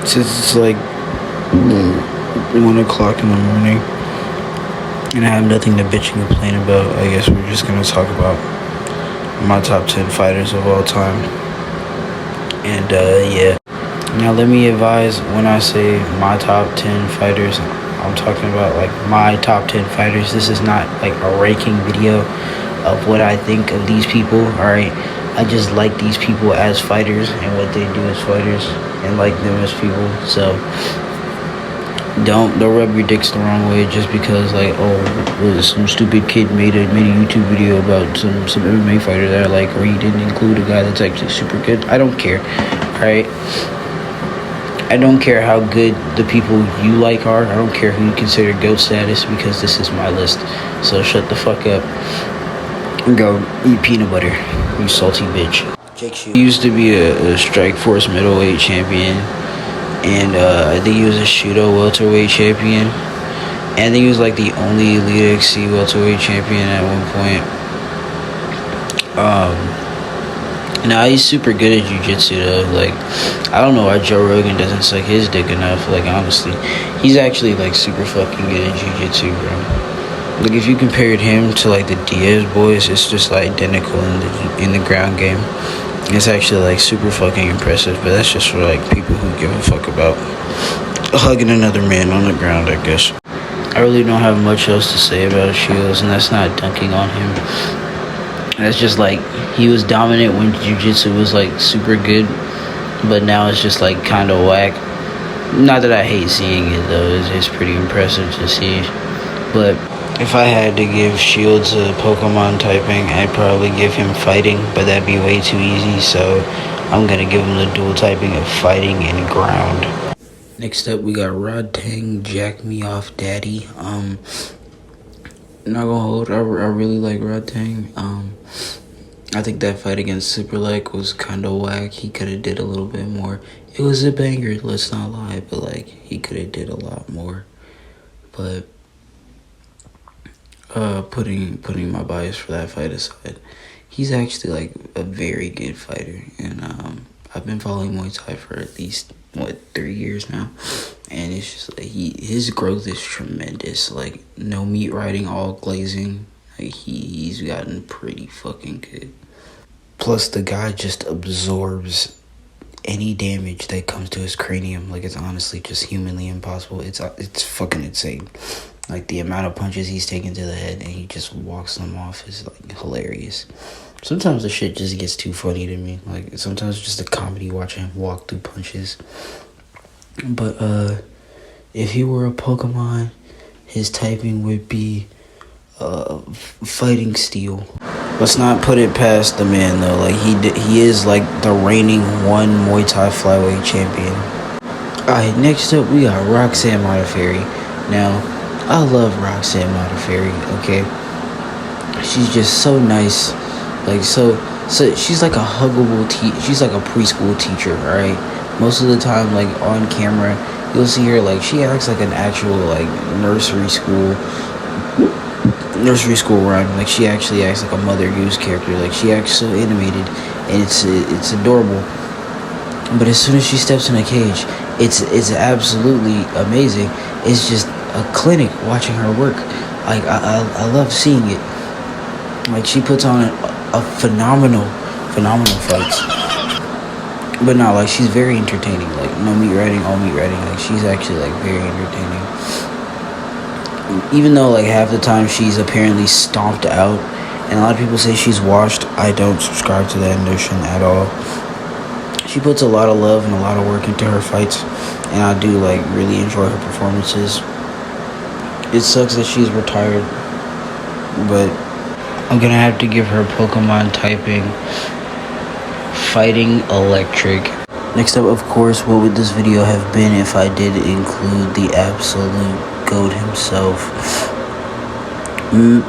Since it's like 1 o'clock in the morning and I have nothing to bitch and complain about, I guess we're just gonna talk about my top 10 fighters of all time. And yeah. Now let me advise, when I say my top 10 fighters, I'm talking about like my top 10 fighters. This is not like a ranking video of what I think of these people, alright? I just like these people as fighters and what they do as fighters and like them as people. So don't rub your dicks the wrong way just because like, oh, some stupid kid made a YouTube video about some MMA fighter that I like, or he didn't include a guy that's actually super good. I don't care, alright? I don't care how good the people you like are. I don't care who you consider GOAT status, because this is my list. So shut the fuck up and go eat peanut butter, you salty bitch. He used to be a Strikeforce middleweight champion, and I think he was a Shudo welterweight champion, and I think he was like the only Elite XC welterweight champion at one point. Now he's super good at jiu-jitsu though. Like, I don't know why Joe Rogan doesn't suck his dick enough. Like, honestly, he's actually like super fucking good at jiu-jitsu, bro. Like, if you compared him to like the Diaz boys, it's just like identical in the ground game. It's actually like super fucking impressive. But that's just for like people who give a fuck about hugging another man on the ground, I guess. I really don't have much else to say about Shields, and that's not dunking on him. That's just like, he was dominant when jiu-jitsu was like super good, but now it's just like kind of whack. Not that I hate seeing it though, it's pretty impressive to see. But if I had to give Shields a Pokemon typing, I'd probably give him fighting, but that'd be way too easy, so I'm gonna give him the dual typing of fighting and ground. Next up, we got Rod Tang, Jack Me Off Daddy. Not gonna hold, I really like Rod Tang. I think that fight against Superlek was kind of whack. He could have did a little bit more. It was a banger, let's not lie, but like, he could have did a lot more. But putting my bias for that fight aside, he's actually like a very good fighter, and I've been following Muay Thai for at least 3 years now, and it's just like his growth is tremendous. Like, no meat riding, all glazing. Like, he's gotten pretty fucking good. Plus, the guy just absorbs any damage that comes to his cranium. Like, it's honestly just humanly impossible. It's fucking insane. Like, the amount of punches he's taken to the head and he just walks them off is like hilarious. Sometimes the shit just gets too funny to me. Like, sometimes it's just a comedy watching him walk through punches. But if he were a Pokemon, his typing would be Fighting Steel. Let's not put it past the man though. Like, he is like the reigning one Muay Thai flyweight champion. Alright, next up we got Roxanne Modafferi. Now, I love Roxanne Modafferi, okay? She's just so nice. Like, so she's like a huggable she's like a preschool teacher, alright? Most of the time, like, on camera, you'll see her, like, she acts like an actual, like, nursery school rhyme. Like, she actually acts like a Mother Goose character. Like, she acts so animated, and it's adorable. But as soon as she steps in a cage, it's absolutely amazing. It's just a clinic watching her work. Like, I love seeing it. Like, she puts on a phenomenal fights. But no, like, she's very entertaining. Like, no meat riding, all meat riding. Like, she's actually like very entertaining. Even though like half the time she's apparently stomped out, and a lot of people say she's washed, I don't subscribe to that notion at all. She puts a lot of love and a lot of work into her fights, and I do like really enjoy her performances. It sucks that she's retired, but I'm gonna have to give her Pokemon typing Fighting Electric. Next up, of course, what would this video have been if I did include the absolute GOAT himself,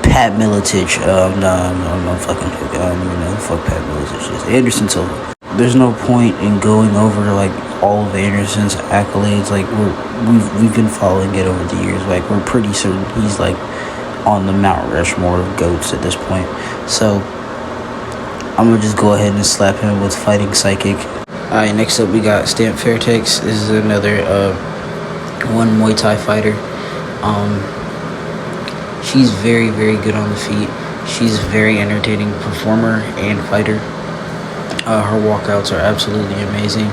Pat Miletich? No, I'm fucking joking. I don't even know who fuck Pat Miletich is. Anderson Silva. There's no point in going over like all of Anderson's accolades. Like, we've been following it over the years. Like, we're pretty certain he's like on the Mount Rushmore of GOATs at this point. So I'm gonna just go ahead and slap him with Fighting Psychic. Alright, next up we got Stamp Fairtex. This is another one Muay Thai fighter. She's very, very good on the feet. She's a very entertaining performer and fighter. Her walkouts are absolutely amazing.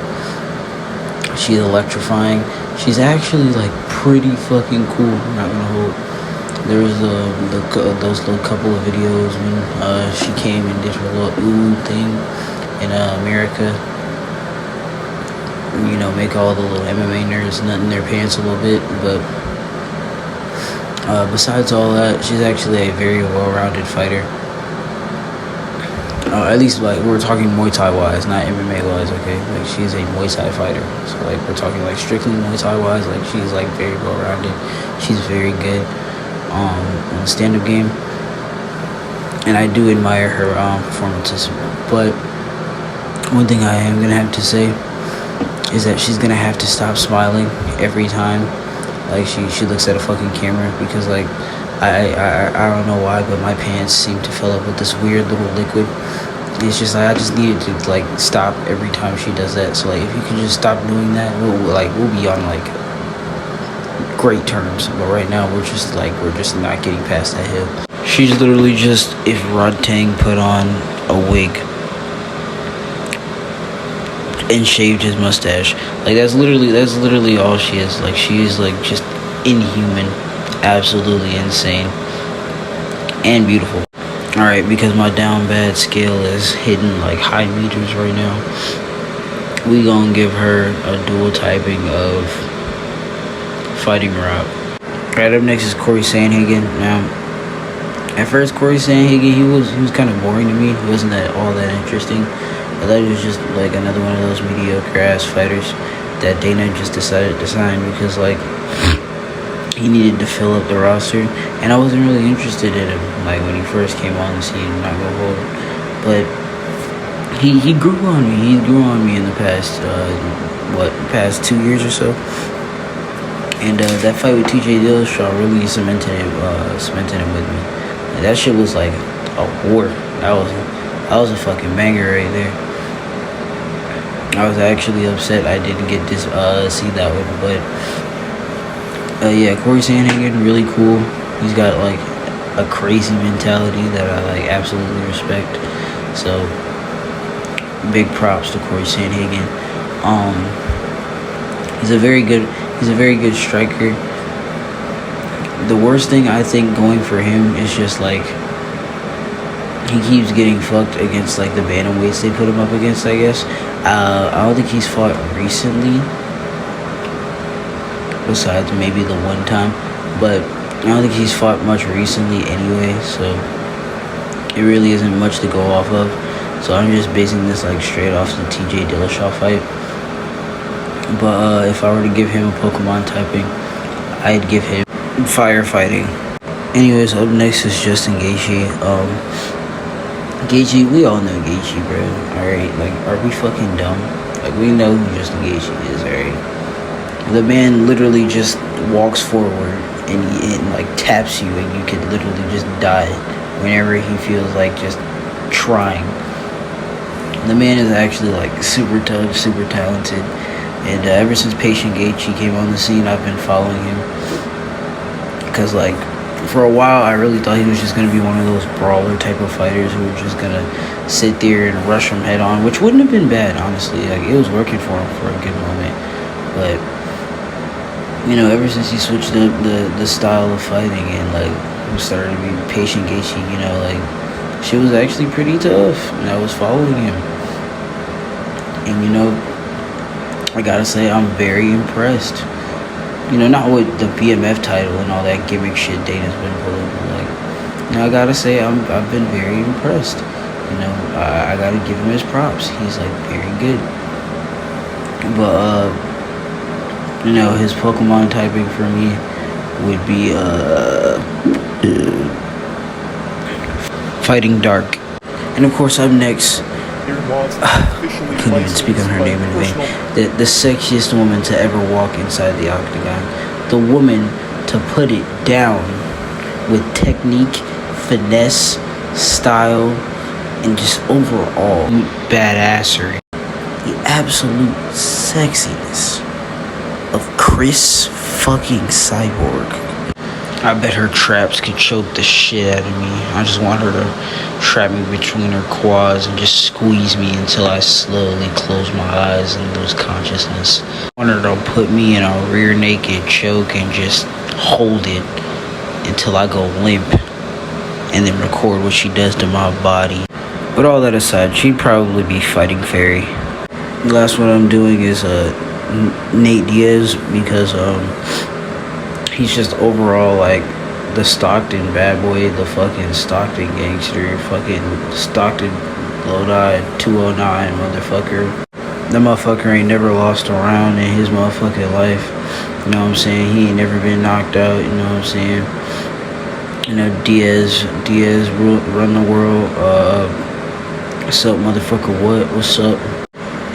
She's electrifying. She's actually like pretty fucking cool. I'm not gonna hold. There was those little couple of videos when she came and did her little ooh thing in America. You know, make all the little MMA nerds nut in their pants a little bit. But besides all that, she's actually a very well-rounded fighter. At least, like, we're talking Muay Thai wise, not MMA wise, okay? Like, she's a Muay Thai fighter. So, like, we're talking, like, strictly Muay Thai wise. Like, she's, like, very well rounded. She's very good on the stand up game. And I do admire her performances. But one thing I am going to have to say is that she's going to have to stop smiling every time, like, she looks at a fucking camera. Because, like, I don't know why, but my pants seem to fill up with this weird little liquid. It's just like I just needed to like stop every time she does that. So like if you could just stop doing that, we'll be on like great terms. But right now we're just not getting past that hill. She's literally just if Rod Tang put on a wig and shaved his mustache. Like that's literally all she is. Like she is like just inhuman. Absolutely insane and beautiful. Alright, because my down bad scale is hitting like high meters right now, we gonna give her a dual typing of Fighting Rock. Right, up next is Corey Sandhagen. Now, at first Corey Sandhagen, he was kind of boring to me. He wasn't all that interesting. I thought he was just like another one of those mediocre ass fighters that Dana just decided to sign because like he needed to fill up the roster, and I wasn't really interested in him like when he first came on the scene. I'm not gonna hold him, but he grew on me. He grew on me in the past past 2 years or so. And that fight with TJ Dillashaw really cemented him with me. Like, that shit was like a war. That was a fucking banger right there. I was actually upset I didn't get this see that one, but. Yeah, Corey Sandhagen, really cool. He's got like a crazy mentality that I like absolutely respect. So big props to Corey Sandhagen. He's a very good striker. The worst thing I think going for him is just like he keeps getting fucked against like the bantamweights they put him up against, I guess. I don't think he's fought recently. Besides maybe the one time, but I don't think he's fought much recently anyway, so it really isn't much to go off of. So I'm just basing this like straight off the TJ Dillashaw fight. But if I were to give him a Pokemon typing, I'd give him firefighting. Anyways, up next is Justin Gaethje. Gaethje, we all know Gaethje, bro. Alright, like, are we fucking dumb? Like, we know who Justin Gaethje is, alright? The man literally just walks forward and like taps you, and you could literally just die whenever he feels like just trying. The man is actually like super tough, super talented, and ever since Patient Gaethje came on the scene, I've been following him because like for a while I really thought he was just gonna be one of those brawler type of fighters who were just gonna sit there and rush him head on, which wouldn't have been bad, honestly. Like it was working for him for a good moment, but you know, ever since he switched up the style of fighting and like started to be Patient Gaethje, you know, like shit was actually pretty tough, and I was following him. And you know, I gotta say I'm very impressed. You know, not with the BMF title and all that gimmick shit Dana's been pulling, but like, you know, I gotta say I've been very impressed. You know, I gotta give him his props. He's like very good. But you know, his Pokemon typing for me would be Fighting Dark. And of course up next, I couldn't even speak on her name in vain. The sexiest woman to ever walk inside the octagon. The woman to put it down with technique, finesse, style, and just overall badassery. the absolute sexiness of Chris fucking Cyborg. I bet her traps could choke the shit out of me. I just want her to trap me between her quads and just squeeze me until I slowly close my eyes and lose consciousness. I want her to put me in a rear naked choke and just hold it until I go limp, and then record what she does to my body. But all that aside, she'd probably be Fighting Fairy. The last one I'm doing is Nate Diaz, because he's just overall like the Stockton bad boy, the fucking Stockton gangster, fucking Stockton Lodi 209 motherfucker. That motherfucker ain't never lost a round in his motherfucking life. You know what I'm saying? He ain't never been knocked out, you know what I'm saying? You know, Diaz run the world. What's up, motherfucker? What's up?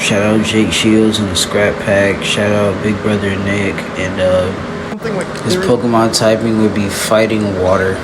Shout out Jake Shields and the Scrap Pack. Shout out Big Brother Nick. And his Pokemon typing would be Fighting Water.